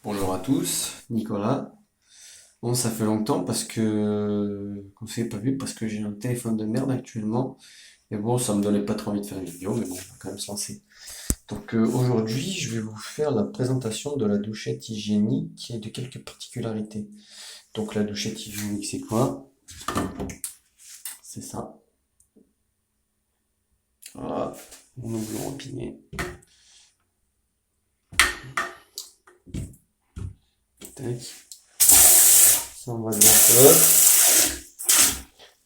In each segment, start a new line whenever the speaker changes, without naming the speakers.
Bonjour à tous, Nicolas. Bon, ça fait longtemps parce que qu'on s'est pas vu parce que j'ai un téléphone de merde actuellement. Mais bon, ça me donnait pas trop envie de faire une vidéo, mais bon, on va quand même se lancer. Donc aujourd'hui, je vais vous faire la présentation de la douchette hygiénique et de quelques particularités. Donc la douchette hygiénique, c'est quoi? C'est ça. Voilà, on ouvre le robinet. Tac. Ça, on va de la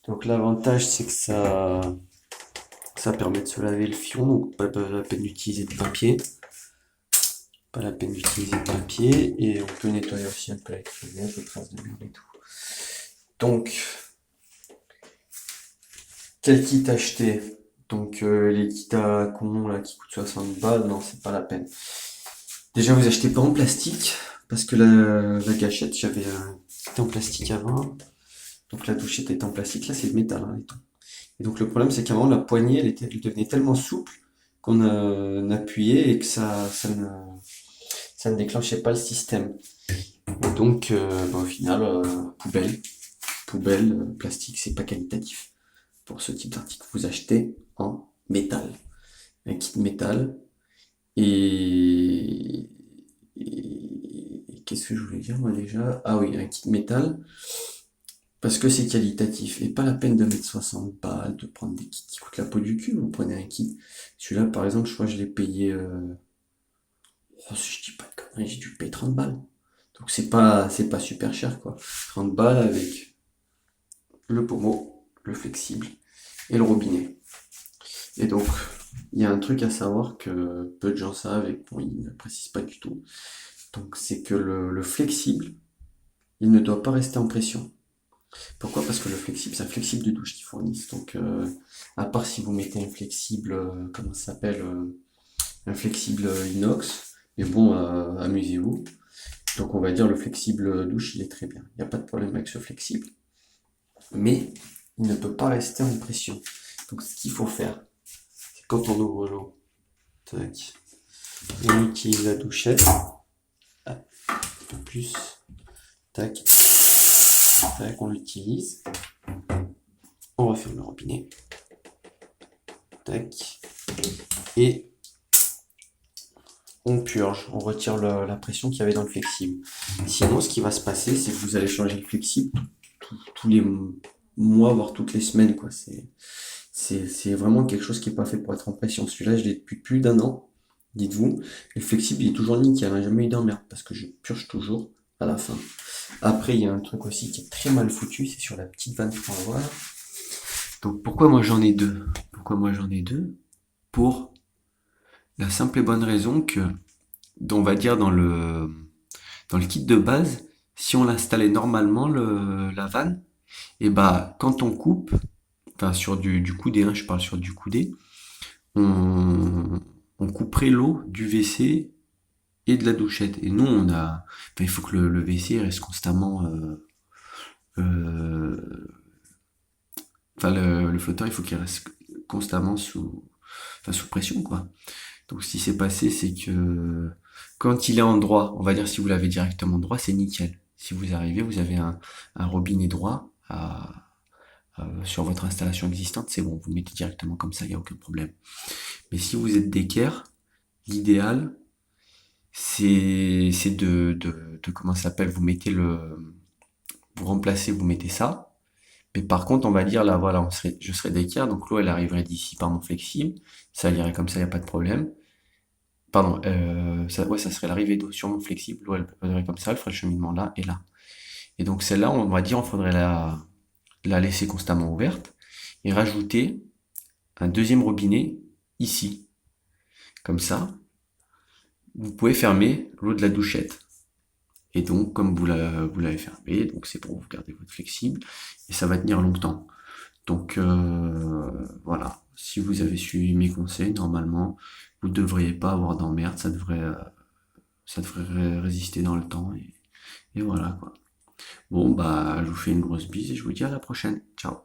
Donc l'avantage, c'est que ça permet de se laver le fion, donc pas la peine d'utiliser de papier. Pas la peine d'utiliser de papier. Et on peut nettoyer aussi un peu avec les traces de merde et tout. Donc, quel kit acheter? Donc, les kits à con là qui coûtent 60 balles, non, c'est pas la peine. Déjà, vous achetez pas en plastique, parce que la gâchette, j'avais un kit en plastique avant. Donc, la douchette est en plastique, là, c'est de métal, hein, et tout. Et donc, le problème, c'est qu'avant, la poignée, elle devenait tellement souple qu'on appuyait et que ça ne déclenchait pas le système. Et donc, bah, au final, poubelle, plastique, c'est pas qualitatif. Pour ce type d'article, vous achetez en métal. Un kit métal. Et, qu'est-ce que je voulais dire moi déjà? Ah oui, un kit métal. Parce que c'est qualitatif. Et pas la peine de mettre 60 balles, de prendre des kits qui coûtent la peau du cul. Vous prenez un kit. Celui-là, par exemple, je crois que je l'ai payé. Oh, si je dis pas de conneries, j'ai dû le payer 30 balles. Donc c'est pas super cher quoi. 30 balles avec le pommeau, le flexible et le robinet. Et donc, il y a un truc à savoir que peu de gens savent et bon, ils ne précisent pas du tout. Donc, c'est que le flexible, il ne doit pas rester en pression. Pourquoi? Parce que le flexible, c'est un flexible de douche qu'ils fournissent. Donc, à part si vous mettez un flexible, comment ça s'appelle, un flexible inox, mais bon, amusez-vous. Donc, on va dire le flexible douche, il est très bien. Il n'y a pas de problème avec ce flexible. Mais il ne peut pas rester en pression. Donc, ce qu'il faut faire, c'est quand on ouvre l'eau, tac, on utilise la douchette, un peu plus, tac, tac, on l'utilise, on referme le robinet, tac, et on purge, on retire la pression qu'il y avait dans le flexible. Sinon, ce qui va se passer, c'est que vous allez changer le flexible tous les mois, voire toutes les semaines, quoi. C'est vraiment quelque chose qui n'est pas fait pour être en pression. Celui-là, je l'ai depuis plus d'un an, dites-vous. Le flexible, il est toujours nickel, il n'y a jamais eu d'emmerde, parce que je purge toujours à la fin. Après, il y a un truc aussi qui est très mal foutu, c'est sur la petite vanne qu'on va voir. Donc pourquoi moi j'en ai deux? Pourquoi moi j'en ai deux? Pour la simple et bonne raison que, on va dire dans le kit de base, si on l'installait normalement, la vanne, et bah quand on coupe, enfin sur du coudé, hein, je parle sur du coudé, on, on couperait l'eau du WC et de la douchette. Et nous, il faut que le WC reste constamment, euh, enfin le flotteur, il faut qu'il reste constamment sous pression, quoi. Donc ce qui s'est passé, c'est que quand il est en droit, on va dire si vous l'avez directement droit, c'est nickel. Si vous arrivez, vous avez un robinet droit sur votre installation existante, c'est bon, vous le mettez directement comme ça, il n'y a aucun problème. Mais si vous êtes d'équerre, l'idéal, c'est comment ça s'appelle, vous remplacez, vous mettez ça. Mais par contre, on va dire là, voilà, je serais d'équerre, donc l'eau elle arriverait d'ici par mon flexible, ça irait comme ça, il n'y a pas de problème. Pardon, ouais, ça serait l'arrivée d'eau sur mon flexible, l'eau elle irait comme ça, elle ferait le cheminement là et là. Et donc celle-là, on va dire, il faudrait la laisser constamment ouverte et rajouter un deuxième robinet ici. Comme ça, vous pouvez fermer l'eau de la douchette. Et donc, comme vous l'avez fermé, donc c'est pour vous garder votre flexible et ça va tenir longtemps. Donc voilà, si vous avez suivi mes conseils, normalement, vous ne devriez pas avoir d'emmerde, ça devrait résister dans le temps et voilà quoi. Bon bah je vous fais une grosse bise et je vous dis à la prochaine. Ciao.